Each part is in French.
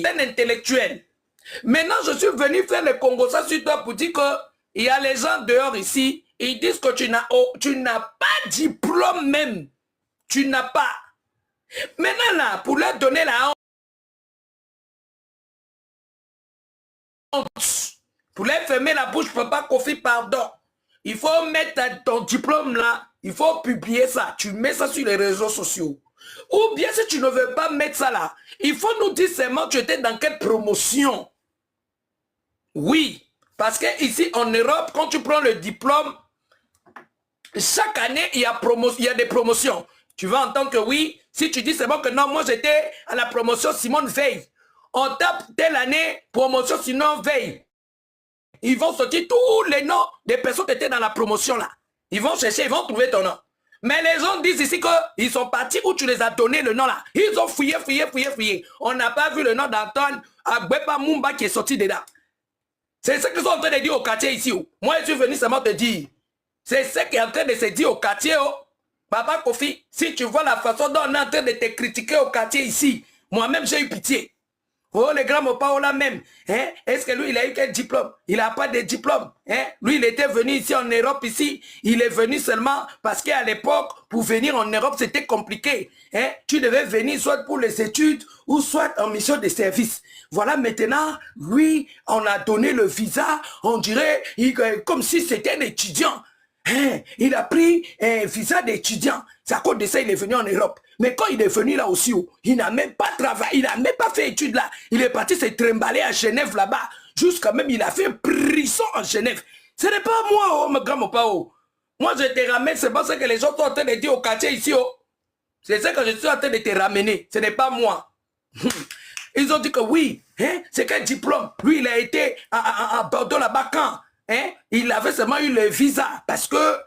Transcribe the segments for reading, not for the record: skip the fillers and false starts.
un intellectuel. Maintenant, je suis venu faire le Congo ça sur toi pour dire qu'il y a les gens dehors ici, ils disent que tu n'as pas diplôme même. Tu n'as pas. Maintenant, là, pour leur donner la honte, pour leur fermer la bouche, Papa Kofi, pardon. Il faut mettre ton diplôme là, il faut publier ça. Tu mets ça sur les réseaux sociaux. Ou bien si tu ne veux pas mettre ça là, il faut nous dire seulement tu étais dans quelle promotion. Oui, parce que ici en Europe, quand tu prends le diplôme, chaque année, il y a des promotions. Tu vas entendre que oui, si tu dis c'est bon que non, moi j'étais à la promotion Simone Veil. On tape telle année, promotion Simone Veil. Ils vont sortir tous les noms des personnes qui étaient dans la promotion là. Ils vont chercher, ils vont trouver ton nom. Mais les gens disent ici qu'ils sont partis où tu les as donné le nom là. Ils ont fouillé. On n'a pas vu le nom d'Antoine Agbepa Mumba qui est sorti dedans. C'est ce qu'ils sont en train de dire au quartier ici. Moi, je suis venu seulement te dire. C'est ce qui est en train de se dire au quartier. Papa Kofi, si tu vois la façon dont on est en train de te critiquer au quartier ici, moi-même j'ai eu pitié. Oh, le grand Mopao là même, hein? Est-ce que lui, il a eu quel diplôme? Il n'a pas de diplôme. Hein? Lui, il était venu ici en Europe, ici. Il est venu seulement parce qu'à l'époque, pour venir en Europe, c'était compliqué. Hein? Tu devais venir soit pour les études ou soit en mission de service. Voilà, maintenant, lui, on a donné le visa, on dirait comme si c'était un étudiant. Hein? Il a pris un visa d'étudiant. C'est à cause de ça qu'il est venu en Europe. Mais quand il est venu là aussi, il n'a même pas travaillé, il n'a même pas fait études là. Il est parti se trimballer à Genève là-bas. Jusqu'à même, il a fait prison en Genève. Ce n'est pas moi, mon grand pao. Moi, je te ramène, c'est pas ça que les gens sont en train de dire au quartier ici. C'est ça que je suis en train de te ramener. Ce n'est pas moi. Ils ont dit que oui, hein, c'est quel diplôme? Lui, il a été à Bordeaux là-bas quand? Hein? Il avait seulement eu le visa parce que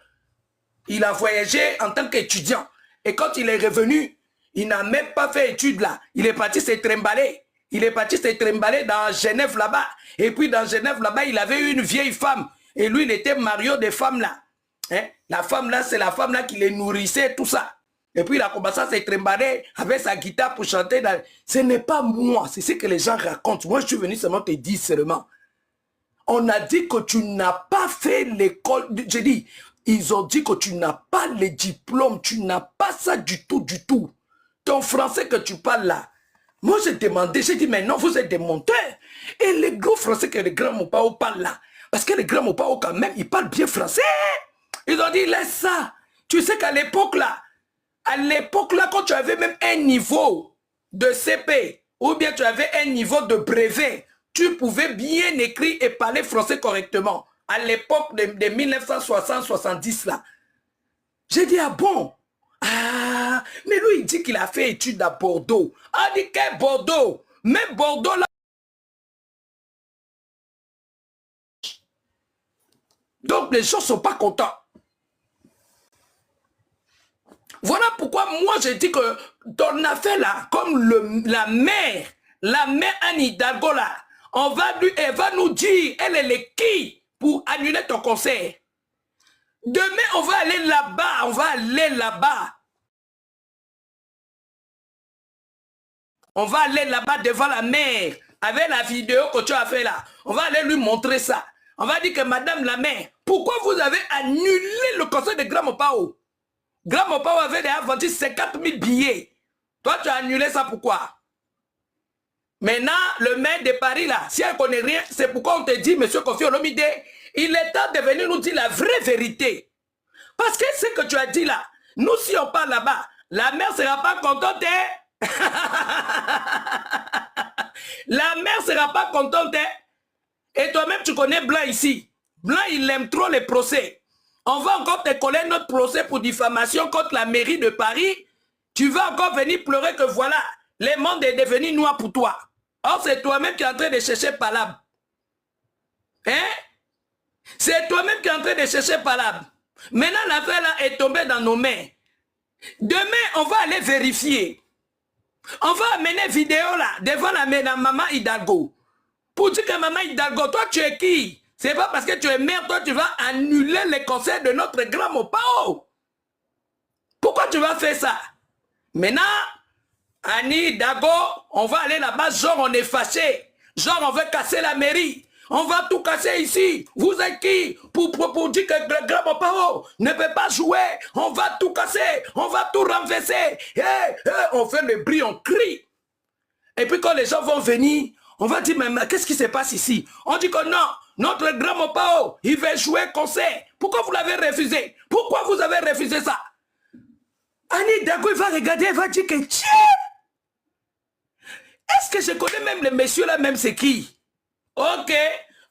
il a voyagé en tant qu'étudiant. Et quand il est revenu, il n'a même pas fait études là. Il est parti se trimballer. Il est parti se trimballer dans Genève là-bas. Et puis dans Genève là-bas, il avait eu une vieille femme. Et lui, il était marié des femmes là. Hein? La femme là, c'est la femme là qui les nourrissait, tout ça. Et puis il a commencé à se trimballer avec sa guitare pour chanter. Ce n'est pas moi, c'est ce que les gens racontent. Moi, je suis venu seulement te dire seulement. On a dit que tu n'as pas fait l'école. Je dis, ils ont dit que tu n'as pas les diplômes, tu n'as pas ça du tout, du tout. Ton français que tu parles là. Moi, j'ai demandé, j'ai dit, mais non, vous êtes des monteurs. Et les gros français que les grands Mopao parlent là. Parce que les grands Mopao, quand même, ils parlent bien français. Ils ont dit, laisse ça. Tu sais qu'à l'époque là, quand tu avais même un niveau de CP, ou bien tu avais un niveau de brevet, tu pouvais bien écrire et parler français correctement. À l'époque de 1960-70 là. J'ai dit, ah bon? Ah, mais lui il dit qu'il a fait études à Bordeaux. Ah, dit quel Bordeaux? Mais Bordeaux là. Donc les gens ne sont pas contents. Voilà pourquoi moi je dis que ton affaire là, comme la mère Anne Hidalgo là, elle va nous dire, elle est qui pour annuler ton concert. Demain, on va aller là-bas, On va aller là-bas devant la mère, avec la vidéo que tu as fait là. On va aller lui montrer ça. On va dire que madame la mère, pourquoi vous avez annulé le concert de Grand Mopao? Grand Mopao avait déjà vendu 50 000 billets. Toi, tu as annulé ça pourquoi? Maintenant, le maire de Paris, là, si elle ne connaît rien, c'est pourquoi on te dit, monsieur Kofi Olomide, il est temps de venir nous dire la vraie vérité. Parce que ce que tu as dit là, nous, si on parle là-bas, la mère ne sera pas contente. Hein? La mère ne sera pas contente. Hein? Et toi-même, tu connais Blanc ici. Blanc, il aime trop les procès. On va encore te coller notre procès pour diffamation contre la mairie de Paris. Tu vas encore venir pleurer que voilà, le monde est devenu noir pour toi. Or, c'est toi-même qui es en train de chercher Palab. Hein? C'est toi-même qui es en train de chercher Palab. Maintenant, l'affaire là est tombée dans nos mains. Demain, on va aller vérifier. On va amener vidéo là, devant la maman Hidalgo. Pour dire que maman Hidalgo, toi tu es qui? C'est pas parce que tu es mère, toi tu vas annuler les conseils de notre grand Mopao. Pourquoi tu vas faire ça? Maintenant, Annie, Dago, on va aller là-bas, genre on est fâché. Genre on veut casser la mairie. On va tout casser ici. Vous êtes qui pour dire que le grand Pao ne peut pas jouer. On va tout casser. On va tout renverser. On fait le bruit, on crie. Et puis quand les gens vont venir, on va dire, mais qu'est-ce qui se passe ici? On dit que non, notre grand Pao, il veut jouer concert. Pourquoi vous l'avez refusé? Pourquoi vous avez refusé ça? Annie Dago, il va regarder, il va dire que tiens, est-ce que je connais même les messieurs là, même c'est qui? Ok,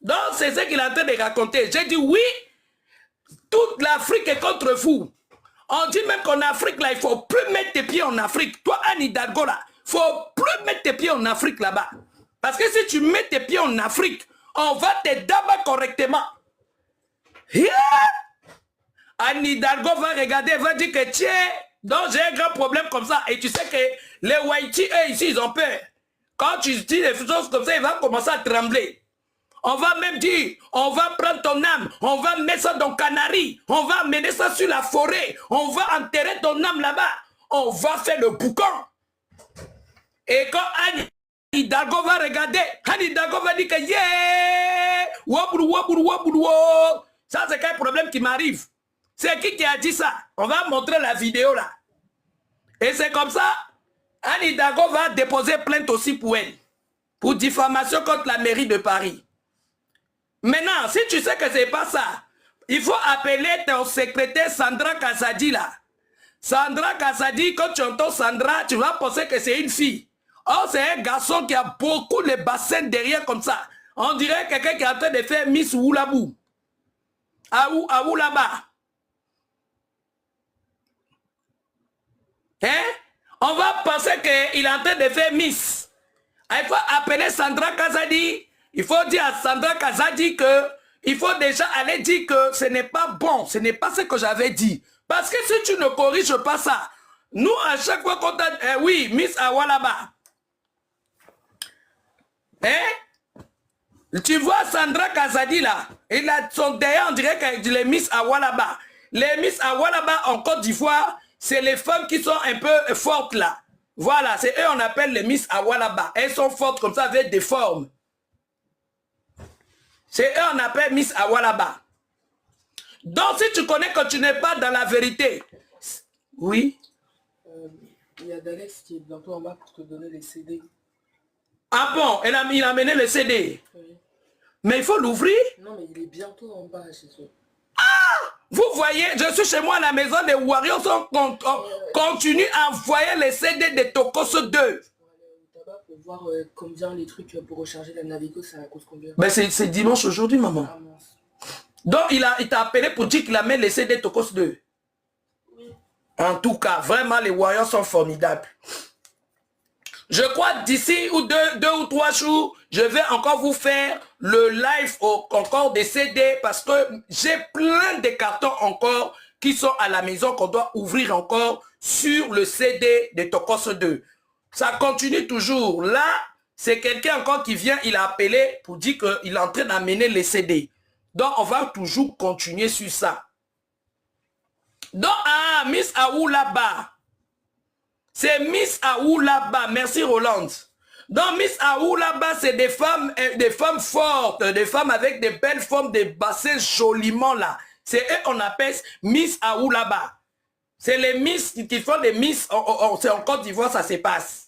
donc c'est ce qu'il est en train de raconter. J'ai dit oui, toute l'Afrique est contre vous. On dit même qu'en Afrique là, il ne faut plus mettre tes pieds en Afrique. Toi, Anne Hidalgo là, il ne faut plus mettre tes pieds en Afrique là-bas. Parce que si tu mets tes pieds en Afrique, on va te dabattre correctement. Yeah! Anne Hidalgo va regarder, va dire que tiens, donc j'ai un grand problème comme ça. Et tu sais que les Whitey, eux ici, ils ont peur. Quand tu dis des choses comme ça, il va commencer à trembler. On va même dire, on va prendre ton âme, on va mettre ça dans Canaries, on va amener ça sur la forêt, on va enterrer ton âme là-bas, on va faire le boucan. Et quand Anne Hidalgo va regarder, Anne Hidalgo va dire que yeah, ça c'est quel problème qui m'arrive. C'est qui a dit ça? On va montrer la vidéo là. Et c'est comme ça, Anne Hidalgo va déposer plainte aussi pour elle, pour diffamation contre la mairie de Paris. Maintenant, si tu sais que c'est pas ça, il faut appeler ton secrétaire Sandra Kazadi là. Sandra Kazadi, quand tu entends Sandra, tu vas penser que c'est une fille. Oh, c'est un garçon qui a beaucoup les bassins derrière comme ça. On dirait quelqu'un qui est en train de faire Miss Oulabou. À Oulaba. Hein? On va penser qu'il est en train de faire Miss. Il faut appeler Sandra Kazadi. Il faut dire à Sandra Kazadi que il faut déjà aller dire que ce n'est pas bon. Ce n'est pas ce que j'avais dit. Parce que si tu ne corriges pas ça, nous, à chaque fois qu'on t'a... oui, Miss Awalaba. Hein? Tu vois Sandra Kazadi là, il a son derrière, on dirait qu'il est Miss Awalaba. Les Miss Awalaba en Côte d'Ivoire, c'est les femmes qui sont un peu fortes là. Voilà, c'est eux on appelle les Miss Awalaba. Elles sont fortes comme ça avec des formes. C'est eux on appelle Miss Awalaba. Donc si tu connais que tu n'es pas dans la vérité. Oui. Il y a Dalex qui est bientôt en bas pour te donner les CD. Ah bon, il a amené le CD. Oui. Mais il faut l'ouvrir. Non mais il est bientôt en bas chez toi. Ah! Vous voyez, je suis chez moi à la maison, les Warriors continuent à envoyer les CD de Tokoso 2. Pour voir combien les trucs pour recharger la Navigo, ça coûte combien. Ben c'est dimanche aujourd'hui, maman. Ah, donc il t'a appelé pour dire qu'il amène les CD Tokos 2. Oui. En tout cas, vraiment les Warriors sont formidables. Je crois d'ici deux ou trois jours, je vais encore vous faire le live encore des CD parce que j'ai plein de cartons encore qui sont à la maison qu'on doit ouvrir encore sur le CD de Tokos 2. Ça continue toujours. Là, c'est quelqu'un encore qui vient, il a appelé pour dire qu'il est en train d'amener les CD. Donc, on va toujours continuer sur ça. Donc, Miss Aoulaba. C'est Miss Aoulaba. Merci, Roland. Donc, Miss Aoulaba, c'est des femmes fortes, des femmes avec des belles formes, des bassins joliment là. C'est eux on appelle Miss Aoulaba. C'est les Miss qui font des Miss, c'est en Côte d'Ivoire, ça se passe.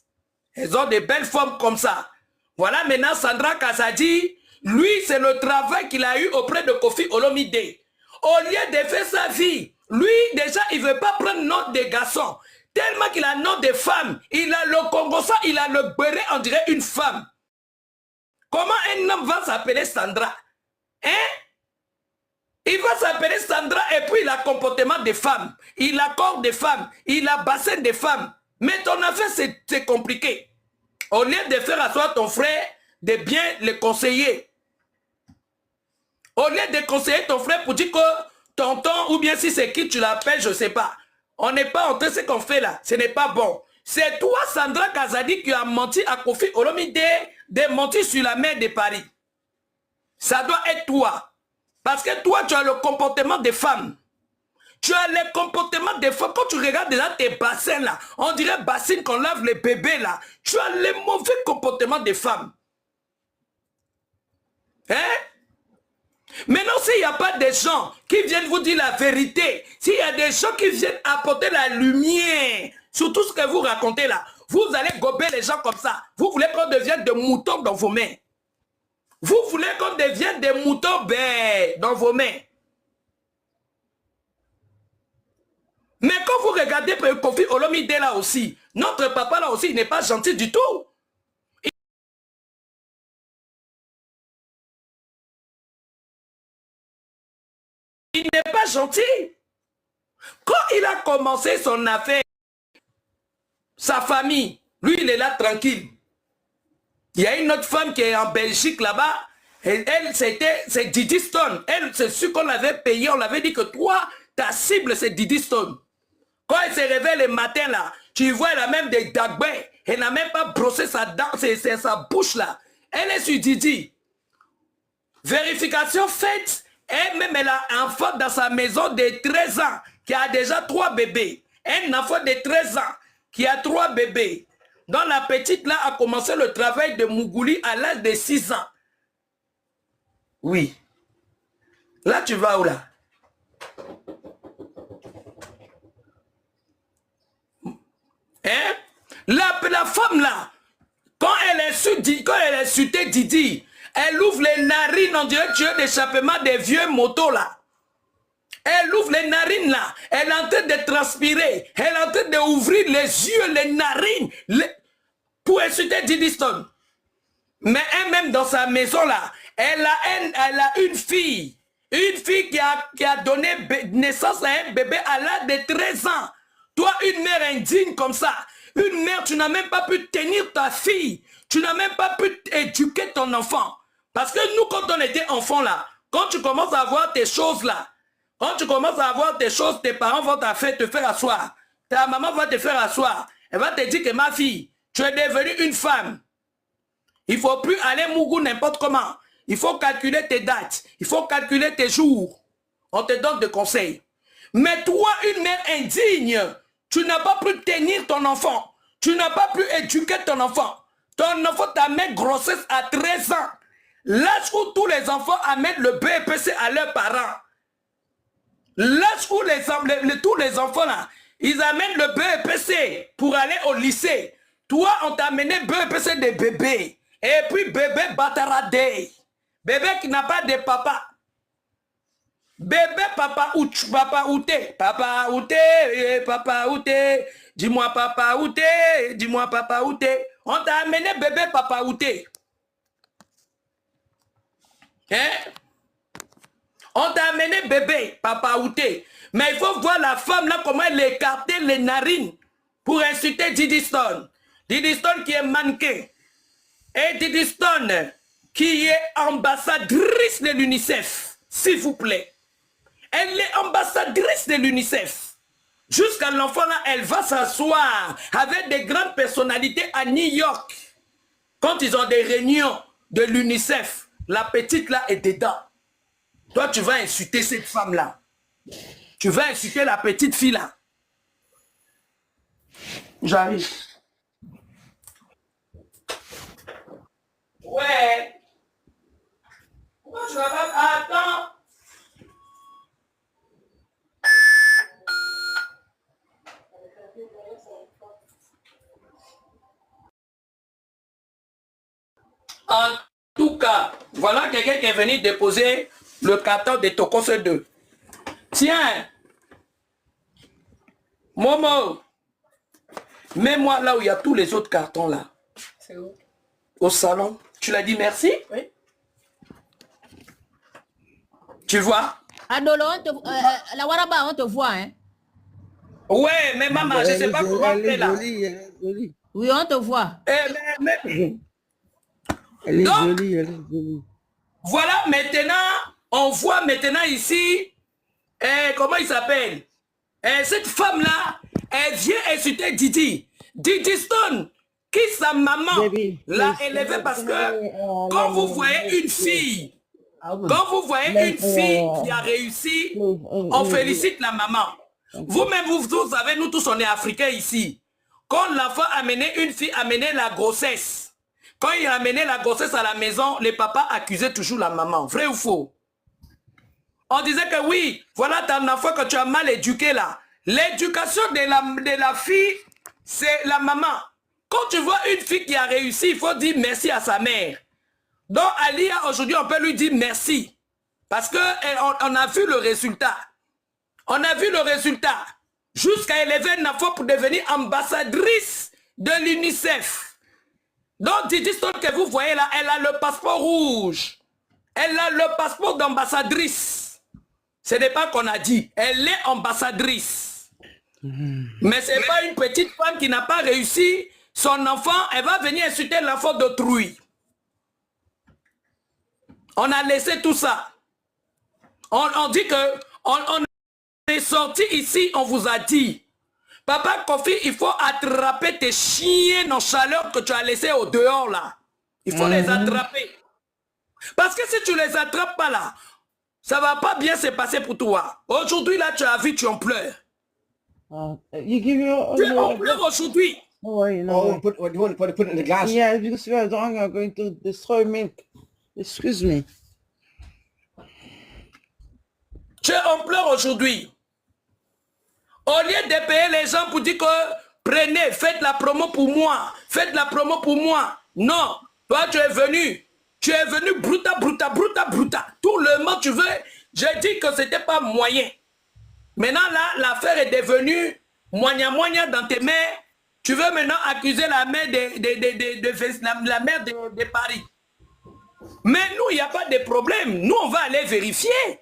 Elles ont des belles formes comme ça. Voilà maintenant Sandra Kazadi, lui c'est le travail qu'il a eu auprès de Kofi Olomide. Au lieu de faire sa vie, lui déjà il ne veut pas prendre note des garçons. Tellement qu'il a note des femmes, il a le Congossa, il a le béret, on dirait une femme. Comment un homme va s'appeler Sandra? Hein? Il va s'appeler Sandra et puis il a comportement des femmes, il a corps des femmes, il a bassin des femmes. Mais ton affaire, c'est compliqué. Au lieu de faire asseoir ton frère, de bien le conseiller. Au lieu de conseiller ton frère pour dire que tonton, ou bien si c'est qui tu l'appelles, je ne sais pas. On n'est pas en train de ce qu'on fait là. Ce n'est pas bon. C'est toi, Sandra Kazadi, qui a menti à Kofi Olomide de mentir sur la mer de Paris. Ça doit être toi. Parce que toi, tu as le comportement des femmes. Tu as les comportements des femmes. Quand tu regardes déjà tes bassins là, on dirait bassines qu'on lave les bébés là. Tu as les mauvais comportements des femmes. Hein? Maintenant, s'il n'y a pas des gens qui viennent vous dire la vérité, s'il y a des gens qui viennent apporter la lumière sur tout ce que vous racontez là, vous allez gober les gens comme ça. Vous voulez qu'on devienne des moutons dans vos mains. Vous voulez qu'on devienne des moutons dans vos mains. Mais quand vous regardez Kofi Olomide là aussi, notre papa là aussi, il n'est pas gentil du tout. Il n'est pas gentil. Quand il a commencé son affaire, sa famille, lui il est là tranquille. Il y a une autre femme qui est en Belgique là-bas, et elle c'est Didi Stone. Elle, c'est sûr qu'on l'avait payé, on l'avait dit que toi, ta cible c'est Didi Stone. Quand elle se réveille le matin là, tu vois elle a même des dagbés, elle n'a même pas brossé sa dent, c'est sa bouche là. Elle est sur Didi. Vérification faite, elle-même elle a un enfant dans sa maison de 13 ans, qui a déjà 3 bébés. Un enfant de 13 ans, qui a 3 bébés. Donc la petite là a commencé le travail de Mougouli à l'âge de 6 ans. Oui. Là tu vas où là? Hein? La femme là, quand elle est sur Didi, elle ouvre les narines, on dirait tu as d'échappement des vieux motos là. Elle ouvre les narines là, elle est en train de transpirer, elle est en train d'ouvrir les yeux, les narines, pour insulter Didi Stone. Mais elle-même dans sa maison là, elle a une fille qui a donné naissance à un bébé à l'âge de 13 ans. Toi, une mère indigne comme ça, une mère, tu n'as même pas pu tenir ta fille, tu n'as même pas pu éduquer ton enfant. Parce que nous, quand on était enfant là, quand tu commences à voir tes choses là, quand tu commences à voir tes choses, tes parents vont te faire asseoir. Ta maman va te faire asseoir. Elle va te dire que ma fille, tu es devenue une femme. Il ne faut plus aller Mougou n'importe comment. Il faut calculer tes dates. Il faut calculer tes jours. On te donne des conseils. Mais toi, une mère indigne, tu n'as pas pu tenir ton enfant. Tu n'as pas pu éduquer ton enfant. Ton enfant t'amène grossesse à 13 ans. L'âge où tous les enfants amènent le BPC à leurs parents. L'âge où tous les enfants là, ils amènent le BPC pour aller au lycée. Toi, on t'a amené BPC des bébés. Et puis bébé bataradé. Bébé qui n'a pas de papa. Bébé papa outé. Papa outé. Dis-moi papa outé. Dis-moi papa outé. On t'a amené bébé papa outé. Hein? On t'a amené bébé papa outé. Mais il faut voir la femme là, comment elle écartait les narines pour insulter Didi Stone. Didi Stone qui est mannequin. Et Didi Stone qui est ambassadrice de l'UNICEF. S'il vous plaît. Elle est ambassadrice de l'UNICEF. Jusqu'à l'enfant là, elle va s'asseoir avec des grandes personnalités à New York. Quand ils ont des réunions de l'UNICEF, la petite là est dedans. Toi, tu vas insulter cette femme-là. Tu vas insulter la petite fille-là. J'arrive. Ouais. Pourquoi tu vas pas... Attends. En tout cas, voilà quelqu'un qui est venu déposer le carton de Tokos 2. Tiens, Momo, mets-moi là où il y a tous les autres cartons là. C'est où? Au salon. Tu l'as dit merci? Oui. Tu vois? Adolo, la Waraba, on te voit, hein? Ouais, mais maman, je ne sais pas comment faire là. Oui, on te voit. Elle est Donc, jolie, elle est jolie. Voilà, maintenant, on voit maintenant ici, comment il s'appelle? Cette femme-là, elle vient insulter Didi. Didi Stone, qui sa maman l'a élevée parce que quand vous voyez une fille, Quand vous voyez une fille qui a réussi, on félicite la maman. Vous-même, vous savez, nous tous, on est Africains ici. Quand l'enfant amenait une fille, amenait la grossesse. Quand il amenait la grossesse à la maison, les papas accusaient toujours la maman. Vrai ou faux? On disait que oui, voilà ton enfant que tu as mal éduqué là. L'éducation de la fille, c'est la maman. Quand tu vois une fille qui a réussi, il faut dire merci à sa mère. Donc Alia, aujourd'hui, on peut lui dire merci. Parce qu'on a vu le résultat. On a vu le résultat. Jusqu'à élever un enfant pour devenir ambassadrice de l'UNICEF. Donc Didi Stone que vous voyez là, elle a le passeport rouge. Elle a le passeport d'ambassadrice. Ce n'est pas qu'on a dit. Elle est ambassadrice. Mais ce n'est pas une petite femme qui n'a pas réussi. Son enfant, elle va venir insulter l'enfant d'autrui. On a laissé tout ça. On dit que on est sorti ici, on vous a dit, Papa Kofi, il faut attraper tes chiens en chaleur que tu as laissés au dehors là. Il faut les attraper. Parce que si tu les attrapes pas là, ça ne va pas bien se passer pour toi. Aujourd'hui là, tu as vu, tu en pleures. Tu en pleures aujourd'hui. Oh, you know. Put it in the glass. Yeah, because we are going to destroy milk. Excuse me. Tu es en pleurs aujourd'hui. Au lieu de payer les gens pour dire que prenez, faites la promo pour moi. Faites la promo pour moi. Non. Toi, tu es venu. Tu es venu bruta. Tout le monde, tu veux. J'ai dit que ce n'était pas moyen. Maintenant, là, l'affaire est devenue moigna dans tes mains. Tu veux maintenant accuser la mère de Paris. Mais nous, il n'y a pas de problème. Nous, on va aller vérifier.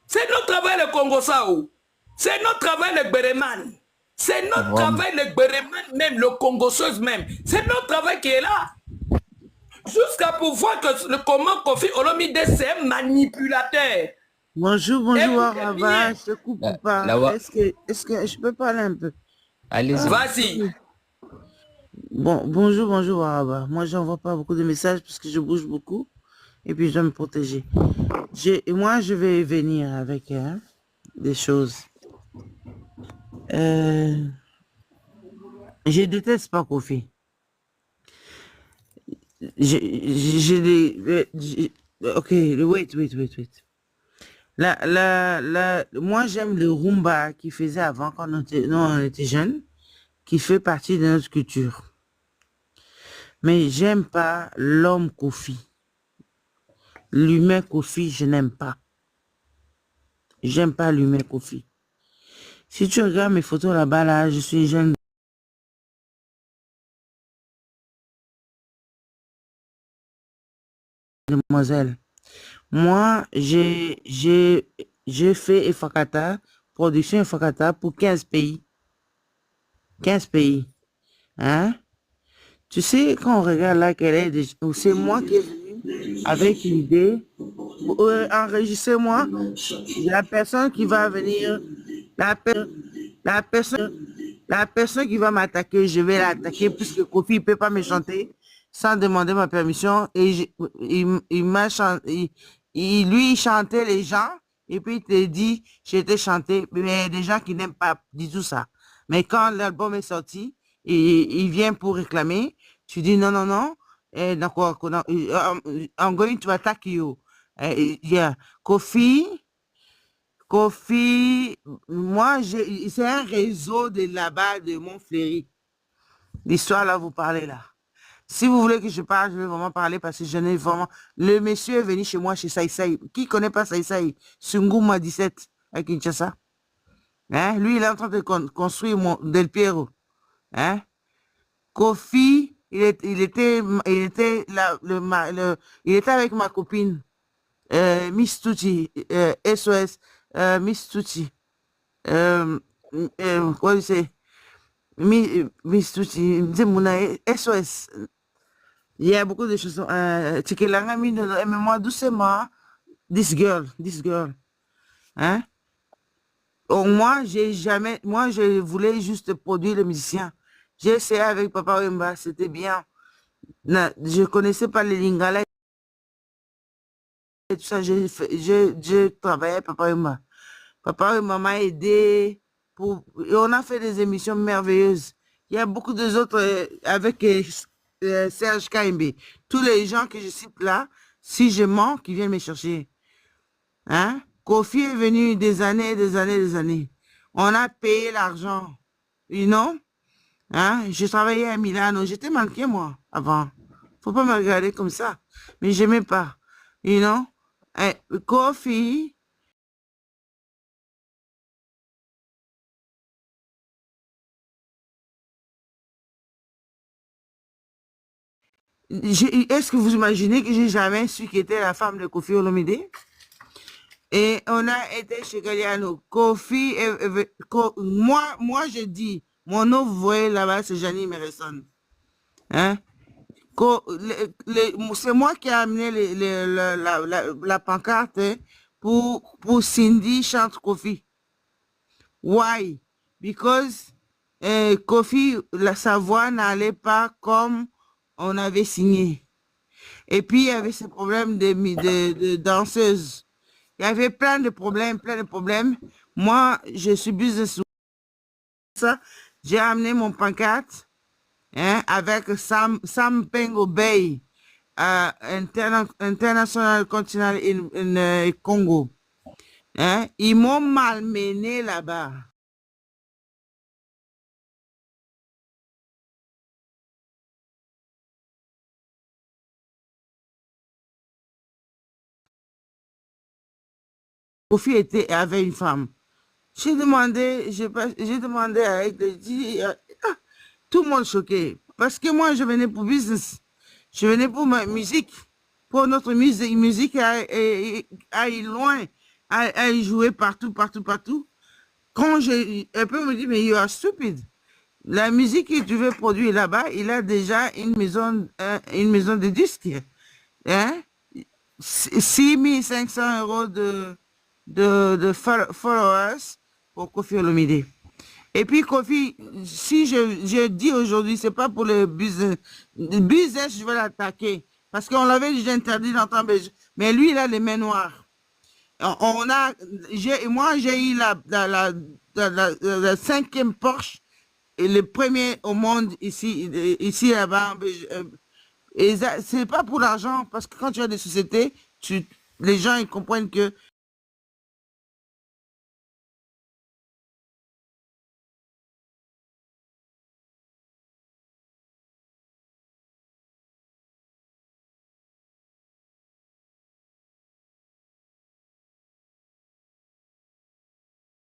C'est notre travail le Congo Sao. C'est notre travail le Bereman. C'est notre travail le Bereman même, le Congoseuse même. C'est notre travail qui est là. Jusqu'à pour voir que comment Kofi Olomide c'est un manipulateur. Bonjour, Araba. Je te coupe pas. Est-ce que je peux parler un peu? Allez-y. Vas-y. Bon, bonjour Araba. Moi, j'envoie pas beaucoup de messages parce que je bouge beaucoup et puis je dois me protéger. Moi, je vais venir avec des choses. Je déteste pas Kofi. Ok, wait. Moi, j'aime le rumba qu'il faisait avant quand on était jeunes, qui fait partie de notre culture. Mais j'aime pas l'homme Kofi. L'humain Kofi, je n'aime pas. J'aime pas l'humain Kofi. Si tu regardes mes photos là-bas, là, je suis jeune demoiselle. Moi, j'ai fait Efakata, production Efakata pour 15 pays. 15 pays. Hein? Tu sais, quand on regarde là qu'elle est, c'est moi qui est venu avec une idée. Enregistrez-moi. La personne qui va venir, la personne qui va m'attaquer, je vais l'attaquer puisque Kofi ne peut pas me chanter sans demander ma permission. Et lui, il chantait les gens et puis il te dit, j'étais chanté, mais il y a des gens qui n'aiment pas du tout ça. Mais quand l'album est sorti, il vient pour réclamer, tu dis non, d'accord, I'm going to attack you. Yeah. Kofi, moi, c'est un réseau de là-bas, de Montfleury. L'histoire là, vous parlez là. Si vous voulez que je parle, je vais vraiment parler parce que je n'ai vraiment... Le monsieur est venu chez moi, chez Saïsaï. Qui connaît pas Saïsaï? Sunguma 17 à Kinshasa. Hein? Lui, il est en train de construire Del Piero. Hein? Kofi, il était avec ma copine, Miss Tucci, SOS, Miss Tucci. Quoi tu sais? Miss Tucci, SOS. Il y a beaucoup de choses. Aimez-moi doucement. This girl. Hein? Moi, je voulais juste produire le musicien. J'ai essayé avec Papa Wemba, c'était bien. Je connaissais pas les Lingala. et tout ça, je travaillais, papa et maman aidé et on a fait des émissions merveilleuses. Il y a beaucoup d'autres avec Serge KMB. Tous les gens que je cite là, si je mens, qui viennent me chercher. Hein? Kofi est venu des années, des années, des années. On a payé l'argent. You know? Hein? Je travaillais à Milano. J'étais manqué, moi, avant. Faut pas me regarder comme ça. Mais j'aimais pas. You know? Kofi, est-ce que vous imaginez que j'ai jamais su qui était la femme de Kofi Olomide? Et on a été chez Galliano. Kofi, moi, je dis, mon nom, vous voyez là-bas, c'est Janie Meresson. Hein? C'est moi qui ai amené la pancarte hein, pour Cindy chante Kofi. Why? Because Kofi, sa voix n'allait pas comme on avait signé. Et puis, il y avait ce problème de danseuse. Il y avait plein de problèmes, plein de problèmes. Moi, je suis business. Ça, j'ai amené mon pancarte hein, avec Sam Pengo Bay, International Continental in Congo. Hein, ils m'ont malmené là-bas. Kofi avait une femme. J'ai demandé à elle, tout le monde choqué. Parce que moi, je venais pour business. Je venais pour ma musique. Pour notre musique aille loin, aille jouer partout, partout, partout. Quand elle peut me dire, mais you are stupid. La musique que tu veux produire là-bas, il a déjà une maison de disques. Hein? 6500 euros de followers pour Kofi Olomide. Et puis Kofi, si je dis aujourd'hui, c'est pas pour le business. Le business, je vais l'attaquer. Parce qu'on l'avait déjà interdit d'entendre. Mais lui, il a les mains noires. Moi, j'ai eu la 5e Porsche et le premier au monde ici là-bas. Et c'est pas pour l'argent, parce que quand tu as des sociétés, les gens ils comprennent que